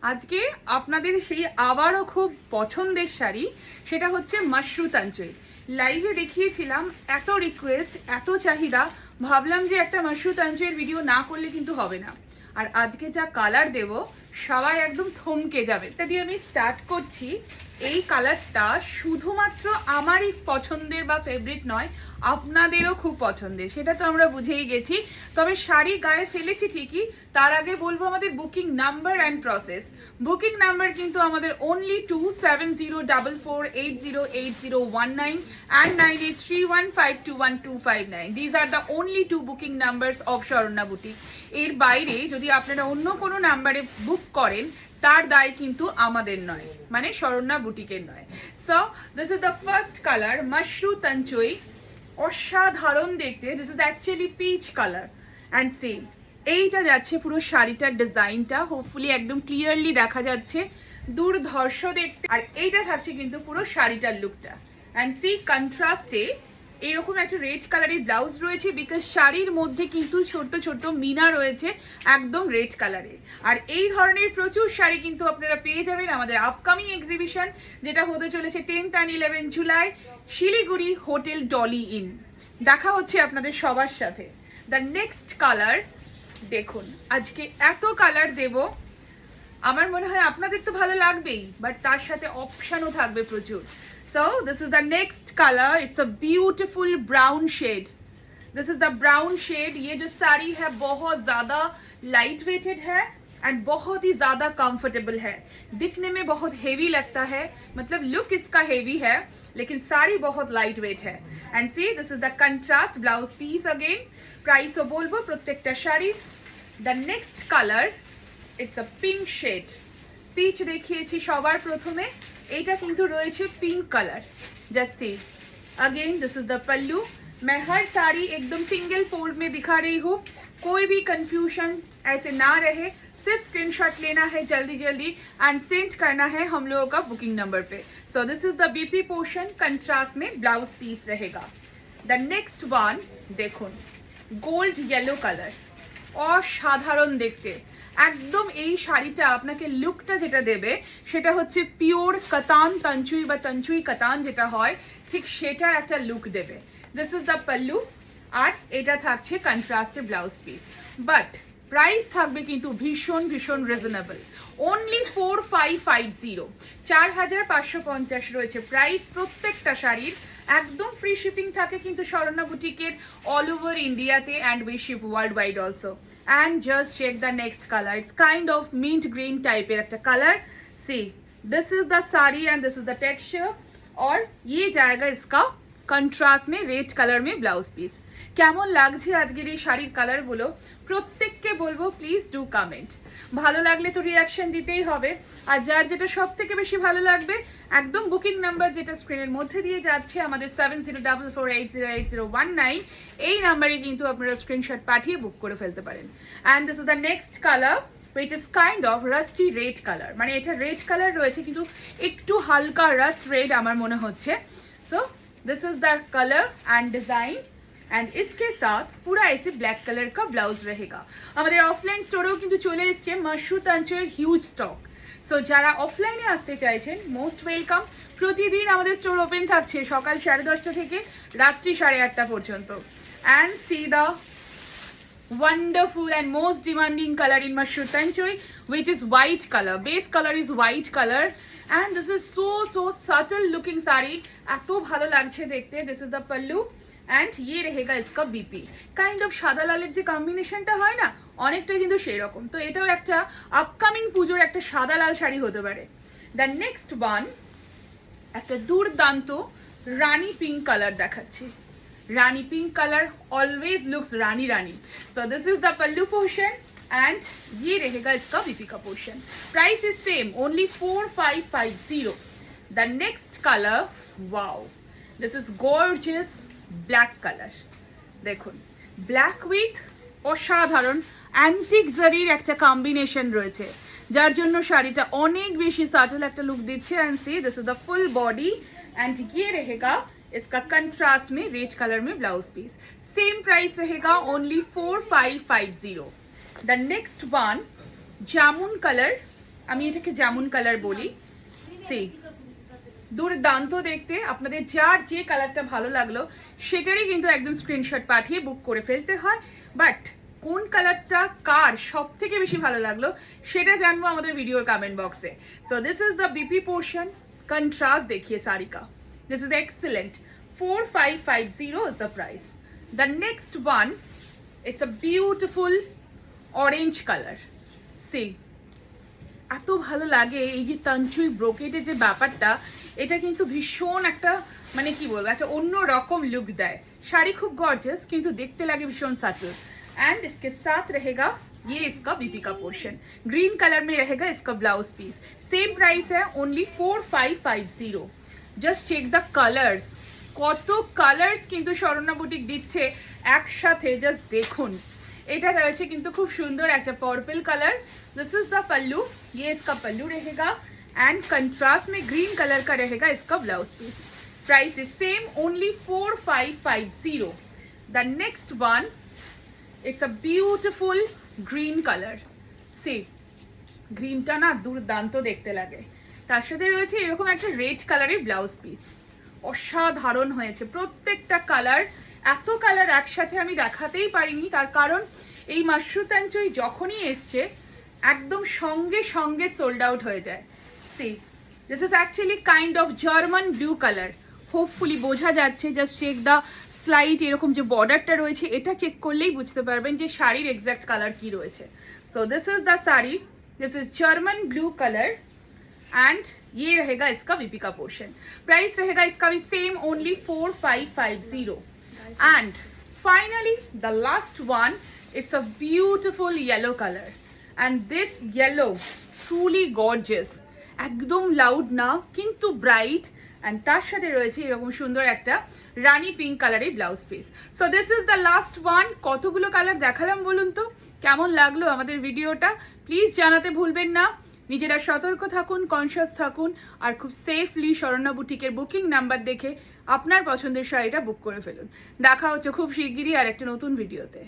আজকে আপনাদের সেই আবারও খুব পছন্দের শাড়ি, সেটা হচ্ছে মাশরু তাঞ্চই। লাইভে দেখিয়েছিলাম, এত রিকোয়েস্ট, এত চাহিদা, ভাবলাম যে একটা মাশরু তাঞ্চইয়ের ভিডিও না করলে কিন্তু হবে না। আর আজকে যা কালার দেব সবাই একদম থমকে যাবে। এটা দিয়ে আমি স্টার্ট করছি। এই কালারটা শুধুমাত্র আমারই পছন্দের বা ফেভারিট নয়, আপনাদেরও খুব পছন্দের, সেটা তো আমরা বুঝেই গেছি। তবে শাড়ি গায়ে ফেলেছি ঠিকই, তার আগে বলবো আমাদের booking number and process. Booking number কিন্তু আমাদের only 2704480801 and 9831521259. These are the only two booking numbers of Sharanya Boutique. এর বাইরে যদি আপনারা অন্য কোনো নাম্বারে বুক করেন তার দায় কিন্তু আমাদের নয়, মানে শরণ্যা বুটিকের নয়। So this is the first colour, mashru tanchoi. অসাধারণ দেখতে। This is actually peach colour and same. এইটা যাচ্ছে পুরো শাড়িটার ডিজাইনটা, হোপফুলি একদম ক্লিয়ারলি দেখা যাচ্ছে, দুর্ধর্ষ দেখতে। আর এইটা থাকছে কিন্তু পুরো শাড়িটার লুকটা। অ্যান্ড সি কন্ট্রাস্টে এরকম একটা রেড কালারের ব্লাউজ রয়েছে, বিকজ শাড়ির মধ্যে কিন্তু ছোট ছোট মিনা রয়েছে একদম রেড কালারে। আর এই ধরনের প্রচুর শাড়ি কিন্তু আপনারা পেয়ে যাবেন আমাদের আপকামিং এক্সিবিশন, যেটা হতে চলেছে 10th and 11th July Siliguri hotel Dolly in. দেখা হচ্ছে আপনাদের সবার সাথে। দ্য নেক্সট কালার দেখুন, আজকে এত কালার দেব, আমার মনে হয় আপনাদের তো ভালো লাগবেই, বাট তার সাথে অপশনও থাকবে প্রচুর। So this is the next color. It's a beautiful brown shade. This is the brown shade. ये जो साड़ी है बहुत ज़्यादा लाइट वेटेड है एंड बहुत ही ज़्यादा कंफर्टेबल है। दिखने में बहुत हेवी लगता है, मतलब लुक इसका हेवी है, लेकिन साड़ी बहुत लाइट वेट है। And see this is the contrast blouse piece again. Price तो बोलबो प्रत्येकटा sari. The next colour it's a pink shade. Peach দেখিয়েছি সবার প্রথমে, এটা কিন্তু রয়েছে pink colour. Just see again this is the pallu. मैं हर साड़ी एकदम सिंगल फोल्ड में दिखा रही हूँ, कोई भी कंफ्यूजन ऐसे ना रहे। सिर्फ स्क्रीनशॉट लेना है जल्दी जल्दी एंड सेंड करना है हम लोगों का बुकिंग नंबर पे। सो this is the BP portion, contrast में ब्लाउज पीस रहेगा। द नेक्स्ट वन देखुन, गोल्ड येलो कलर, অসাধারণ দেখতে একদম। এই শাড়িটা আপনাকে লুকটা যেটা দেবে সেটা হচ্ছে পিওর কাতান তাঞ্চুই বা তাঞ্চুই কাতান যেটা হয়, ঠিক সেটার একটা লুক দেবে। দিস ইজ দ্য পাল্লু, আর এটা থাকছে কন্ট্রাস্টে ব্লাউজ পিস। বাট প্রাইস থাকবে কিন্তু ভীষণ ভীষণ রিজনেবল, অনলি 4550, 4550 রয়েছে প্রাইস প্রত্যেকটা শাড়ির। একদম ফ্রি শিপিং থাকে কিন্তু শরণ্যা বুটিকের অল ওভার ইন্ডিয়াতে, and we ship worldwide also. And just check the next colour, it's kind of mint green টাইপের একটা colour. See this is the sari and this is the texture, और ये जाएगा इसका कंट्रास्ट में रेड कलर में blouse piece. কেমন লাগছে আজকের এই শাড়ির কালারগুলো প্রত্যেককে বলবো প্লিজ ডু কমেন্ট। ভালো লাগলে তো রিয়াকশন দিতেই হবে, আর যার যেটা সব থেকে বেশি ভালো লাগবে একদম বুকিং নাম্বার যেটা স্ক্রিনের মধ্যে দিয়ে যাচ্ছে আমাদের 7044808019, এই নাম্বারে কিন্তু আপনারা স্ক্রিনশট পাঠিয়ে বুক করে ফেলতে পারেন। And this is the next colour which is kind of rusty red color, মানে এটা রেড কালার রয়েছে কিন্তু একটু হালকা রাস্ট রেড আমার মনে হচ্ছে। So this is the colour and design, and इसके साथ पूरा ऐसे ब्लैक कलर का ब्लाउज रहेगा। हमारे ऑफलाइन स्टोरेও কিন্তু চলে এসেছে মাশরু তাঞ্চইয়ের হিউজ স্টক। সো যারা অফলাইনে আসতে চাইছেন মোস্ট ওয়েলকাম। প্রতিদিন আমাদের স্টোর ওপেন থাকছে সকাল 10:30 থেকে রাত্রি 8:30 পর্যন্ত। And C the wonderful and most demanding color in Mashru Tanchui, which is white color. Base color is white color, and this is so subtle looking sari, এত ভালো লাগছে দেখতে। This is the pallu and ये रहेगा इसका BP. Kind of সাদা লালের যে কম্বিনেশনটা হয় না, অনেকটাই কিন্তু সেই রকম। তো এটাও একটা আপকামিং পুজোর একটা সাদা লাল শাড়ি হতে পারে। দ্য নেক্সট ওয়ান একটা দুর্দান্ত রানী পিঙ্ক কালার দেখাচ্ছি। Rani pink colour always looks rani rani. So this is the pallu portion and ये रहेगा इसका बीपी का portion. Price is same, only 4550। The next colour, wow, this is gorgeous black colour. देखुन ब्लैक উইথ অসাধারণ antique জারির একটা কম্বিনেশন রয়েছে, যার জন্য শাড়িটা অনেক বেশি সাটল একটা লুক দিচ্ছে। And see this is the full body and ये रहेगा इसका कंट्रास्ट में रेड कलर में ब्लाउज पीस। सेम प्राइस रहेगा, only 4550। The next one jamun colour, আমি এটাকে জামুন কালার বলি। সি দুর্দান্ত দেখতে, আপনাদের যার যে কালারটা ভালো লাগলো সেটারই কিন্তু একদম স্ক্রিনশট পাঠিয়ে বুক করে ফেলতে হয়। বাট কোন কালারটা কার সব থেকে বেশি ভালো লাগলো সেটা জানবো আমাদের ভিডিওর কমেন্ট বক্সে। So this is the BP portion. Contrast देखिए साड़ी का, this is excellent. 4550 is the price. The next one, it's a beautiful orange color. See, এত ভালো লাগে এই যে তানচুই ব্রোকেটে যে ব্যাপারটা, এটা কিন্তু ভীষণ একটা মানে কি বলবো একটা অন্য রকম লুক দেয়। শাড়ি খুব গর্জিয়াস কিন্তু দেখতে লাগে ভীষণ সাটল। एंड इसके साथ रहेगा ये इसका बीपी का पोर्शन, ग्रीन कलर में रहेगा इसका ब्लाउज पीस। सेम प्राइस है only 4550। Just check the colours, কত কালার্স কিন্তু শরণ্যা বুটিক দিচ্ছে একসাথে, জাস্ট দেখুন। এটা রয়েছে কিন্তু খুব সুন্দর একটা purple colour. This is the pallu, ये इसका पल्लू रहेगा एंड कंट्रास्ट में ग्रीन कलर का रहेगा इसका blouse piece. Price is same only 4550। The next one, it's a beautiful green colour. See গ্রিনটা না দুর্দান্ত দেখতে লাগে, তার সাথে রয়েছে এরকম একটা রেড কালারের ব্লাউজ পিস। অসাধারণ হয়েছে প্রত্যেকটা কালার। এত কালার একসাথে আমি দেখাতেই পারিনি, তার কারণ এই মাশরু তানচুই যখনই এসছে একদম সঙ্গে সঙ্গে সোল্ড আউট হয়ে যায়। C this is actually kind of German blue colour. Hopefully বোঝা যাচ্ছে, জাস্ট চেক দ্য স্লাইট, এরকম যে বর্ডারটা রয়েছে এটা চেক করলেই বুঝতে পারবেন যে শাড়ির এক্স্যাক্ট কালার কি রয়েছে। So this is the sari, this is German blue colour and ये रहेगा इसका बीपी का पोर्शन। प्राइस रहेगा इसका भी same only 4550। And finally the last one, it's a beautiful yellow colour and this yellow truly gorgeous, एकदम लाउड ना किंतु ब्राइट। एंड तार साथे रयेछे एरकम सुंदर একটা রানী পিঙ্ক কালারের blouse piece. So this is the last one. কতগুলো কালার দেখালাম বলুন তো, কেমন লাগলো আমাদের ভিডিওটা প্লিজ জানাতে ভুলবেন না। নিজেরা সতর্ক থাকুন, কনসিয়াস থাকুন আর খুব সেফলি শরণ্যা বুটিকের বুকিং নাম্বার দেখে আপনার পছন্দের শাড়িটা বুক করে ফেলুন। দেখা হচ্ছে খুব শিগগিরই আর একটা নতুন ভিডিওতে।